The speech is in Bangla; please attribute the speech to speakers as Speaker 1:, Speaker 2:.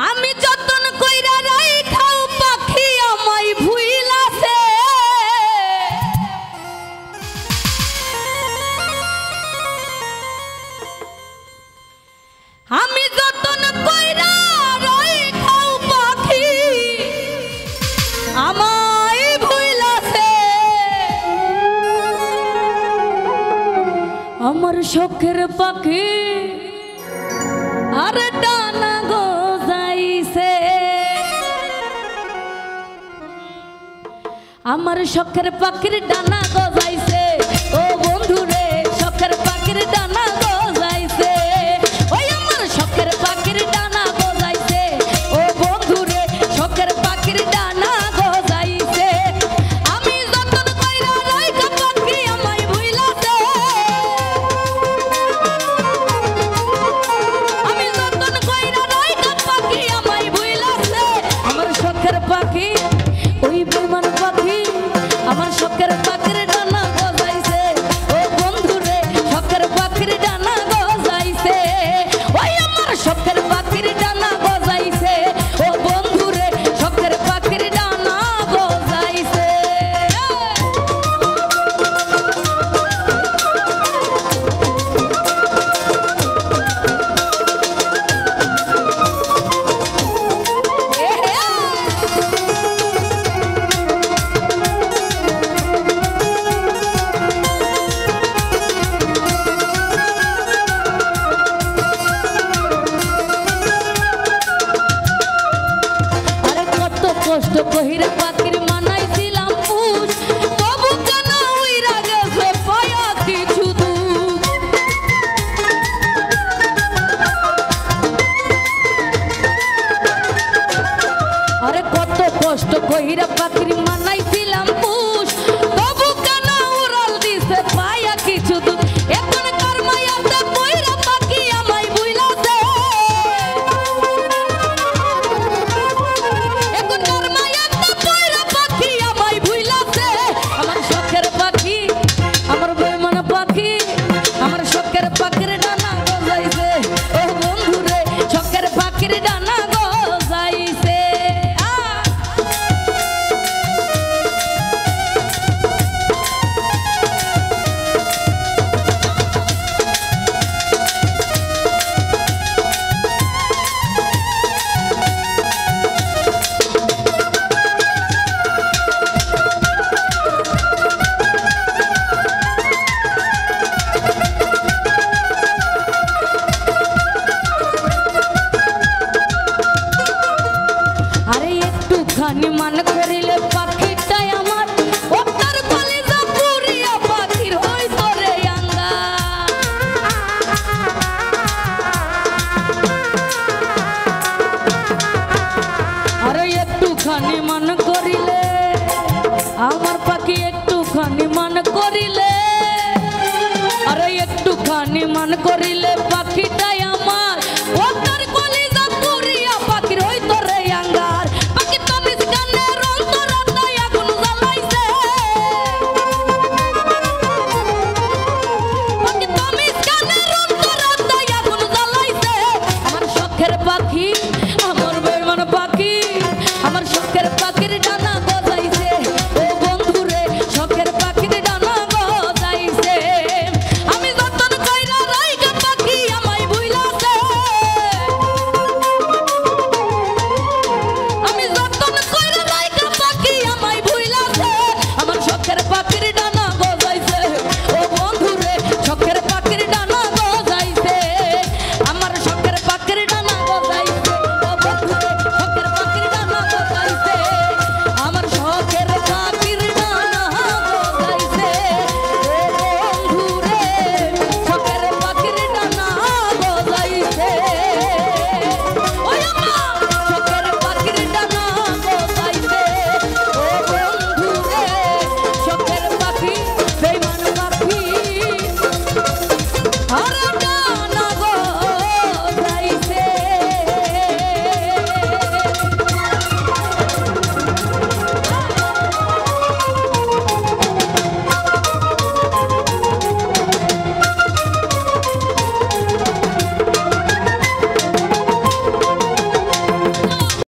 Speaker 1: আমি যতন কইরা রাইখাও পাখি আমায় ভুইলাছে আমি যতন কইরা রাইখাও পাখি আমায় ভুইলাছে আমার শখের পাখি আর ডানা গজাইছে আমার শখের পাখির ডানা গজাইছে ও বন্ধু রে শখের পাখির ডানা গজাইছে ওই আমার শখের পাখির ডানা গজাইছে ও বন্ধু রে শখের পাখির ডানা গজাইছে আমি যতন কইরা রাইখা পাখি আমায় ভুইলাছে আমি যতন কইরা রাইখা পাখি আমায় ভুইলাছে আমার শখের পাখি ওই বেমান পাখি আমার শখের পাখির ডানা গজাইছে ও বন্ধু রে শখের পাখির ডানা গজাইছে ওই আমার শখের পাখির ডানা গজাইছে ও বন্ধু রে শখের পাখির ডানা গজাইছে কষ্ট কহিরা পাখির মানাইছিলাম পুষ তবু কেন উইরা গেছে পায়া কিছু দুঃখ আরে কত কষ্ট কহিরা পাখির মানাইছিলাম পুষ তবু কেন উড়াল দিছে পায়া কিছু দুঃখ এখন কার মায়াতে কইরা পাখি আমায় ভুইলাছে আমার বেমান পাখি আমার শখের পাখির ডানা গজাইছে ও বন্ধু রে শখের পাখির ডানা গজাইছে খানি মান করিলে পাখিটাই আমার ওটার কলিজা পুরিয়া পাখির হই তোরে আঙ্গা আরে একটু খানি মান করিলে আমার পাখি একটু খানি মান করিলে আরে একটু খানি মান করিলে